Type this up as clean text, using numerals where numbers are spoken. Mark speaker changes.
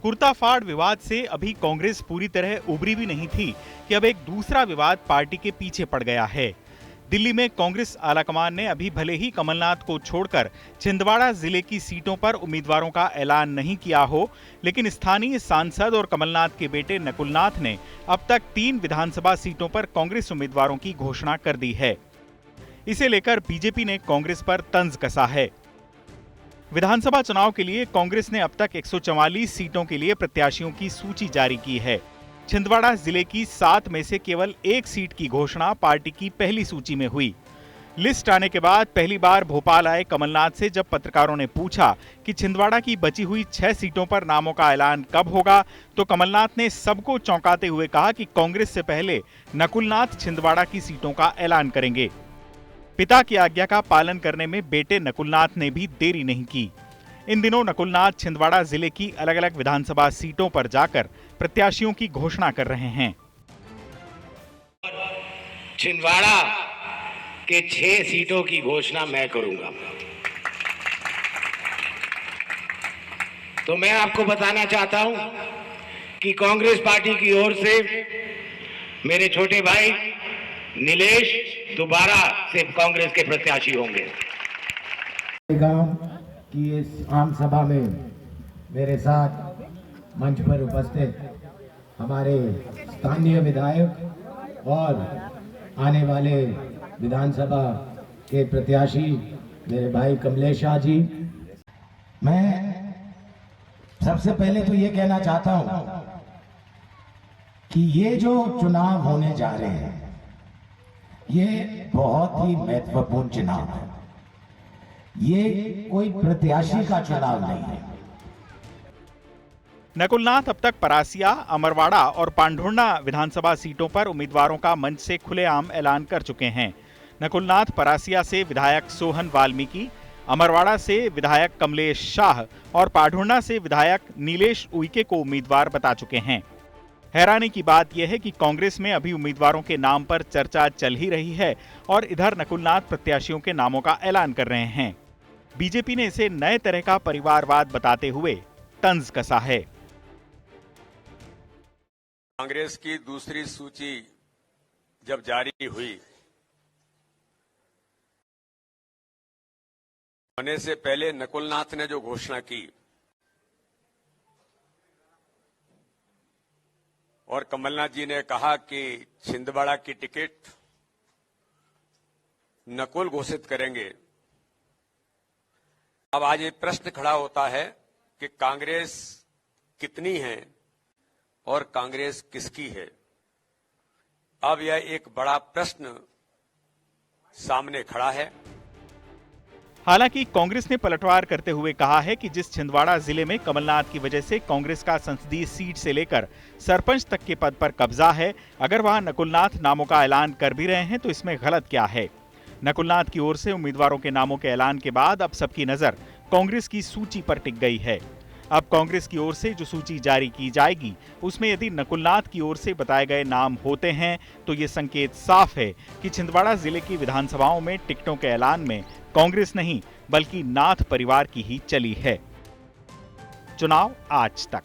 Speaker 1: कुर्ताफाड़ विवाद से अभी कांग्रेस पूरी तरह उबरी भी नहीं थी कि अब एक दूसरा विवाद पार्टी के पीछे पड़ गया है। दिल्ली में कांग्रेस आलाकमान ने अभी भले ही कमलनाथ को छोड़कर छिंदवाड़ा जिले की सीटों पर उम्मीदवारों का ऐलान नहीं किया हो, लेकिन स्थानीय सांसद और कमलनाथ के बेटे नकुलनाथ ने अब तक 3 विधानसभा सीटों पर कांग्रेस उम्मीदवारों की घोषणा कर दी है। इसे लेकर बीजेपी ने कांग्रेस पर तंज कसा है। विधानसभा चुनाव के लिए कांग्रेस ने अब तक 144 सीटों के लिए प्रत्याशियों की सूची जारी की है। छिंदवाड़ा जिले की 7 में से केवल 1 सीट की घोषणा पार्टी की पहली सूची में हुई। लिस्ट आने के बाद पहली बार भोपाल आए कमलनाथ से जब पत्रकारों ने पूछा कि छिंदवाड़ा की बची हुई 6 सीटों पर नामों का ऐलान कब होगा, तो कमलनाथ ने सबको चौंकाते हुए कहा कि कांग्रेस से पहले नकुलनाथ छिंदवाड़ा की सीटों का ऐलान करेंगे। पिता की आज्ञा का पालन करने में बेटे नकुलनाथ ने भी देरी नहीं की। इन दिनों नकुलनाथ छिंदवाड़ा जिले की अलग अलग विधानसभा सीटों पर जाकर प्रत्याशियों की घोषणा कर रहे हैं।
Speaker 2: छिंदवाड़ा के 6 सीटों की घोषणा मैं करूंगा। तो मैं आपको बताना चाहता हूं कि कांग्रेस पार्टी की ओर से मेरे छोटे भाई नीलेश दोबारा से कांग्रेस के प्रत्याशी होंगे।
Speaker 3: कि इस आम सभा में मेरे साथ मंच पर उपस्थित हमारे स्थानीय विधायक और आने वाले विधानसभा के प्रत्याशी मेरे भाई कमलेश शाह जी, मैं सबसे पहले तो ये कहना चाहता हूं कि ये जो चुनाव होने जा रहे हैं ये बहुत ही महत्वपूर्ण चुनाव है। ये कोई प्रत्याशी का चुनाव नहीं है।
Speaker 1: नकुलनाथ अब तक परासिया, अमरवाड़ा और पांढुर्णा विधानसभा सीटों पर उम्मीदवारों का मंच से खुलेआम ऐलान कर चुके हैं। नकुलनाथ परासिया से विधायक सोहन वाल्मीकि, अमरवाड़ा से विधायक कमलेश शाह और पांढुर्णा से विधायक नीलेश उइके को उम्मीदवार बता चुके हैं। हैरानी की बात यह है कि कांग्रेस में अभी उम्मीदवारों के नाम पर चर्चा चल ही रही है और इधर नकुलनाथ प्रत्याशियों के नामों का ऐलान कर रहे हैं। बीजेपी ने इसे नए तरह का परिवारवाद बताते हुए तंज कसा है।
Speaker 4: कांग्रेस की दूसरी सूची जब जारी हुई, होने से पहले नकुलनाथ ने जो घोषणा की और कमलनाथ जी ने कहा कि छिंदवाड़ा की टिकट नकुल घोषित करेंगे। अब आज ये प्रश्न खड़ा होता है कि कांग्रेस कितनी है और कांग्रेस किसकी है। अब यह एक बड़ा प्रश्न सामने खड़ा है।
Speaker 1: हालांकि कांग्रेस ने पलटवार करते हुए कहा है कि जिस छिंदवाड़ा जिले में कमलनाथ की वजह से कांग्रेस का संसदीय सीट से लेकर सरपंच तक के पद पर कब्जा है, अगर वहां नकुलनाथ नामों का ऐलान कर भी रहे हैं तो इसमें गलत क्या है। नकुलनाथ की ओर से उम्मीदवारों के नामों के ऐलान के बाद अब सबकी नजर कांग्रेस की सूची पर टिक गई है। अब कांग्रेस की ओर से जो सूची जारी की जाएगी उसमें यदि नकुलनाथ की ओर से बताए गए नाम होते हैं तो ये संकेत साफ है कि छिंदवाड़ा जिले की विधानसभाओं में टिकटों के ऐलान में कांग्रेस नहीं बल्कि नाथ परिवार की ही चली है। चुनाव आज तक।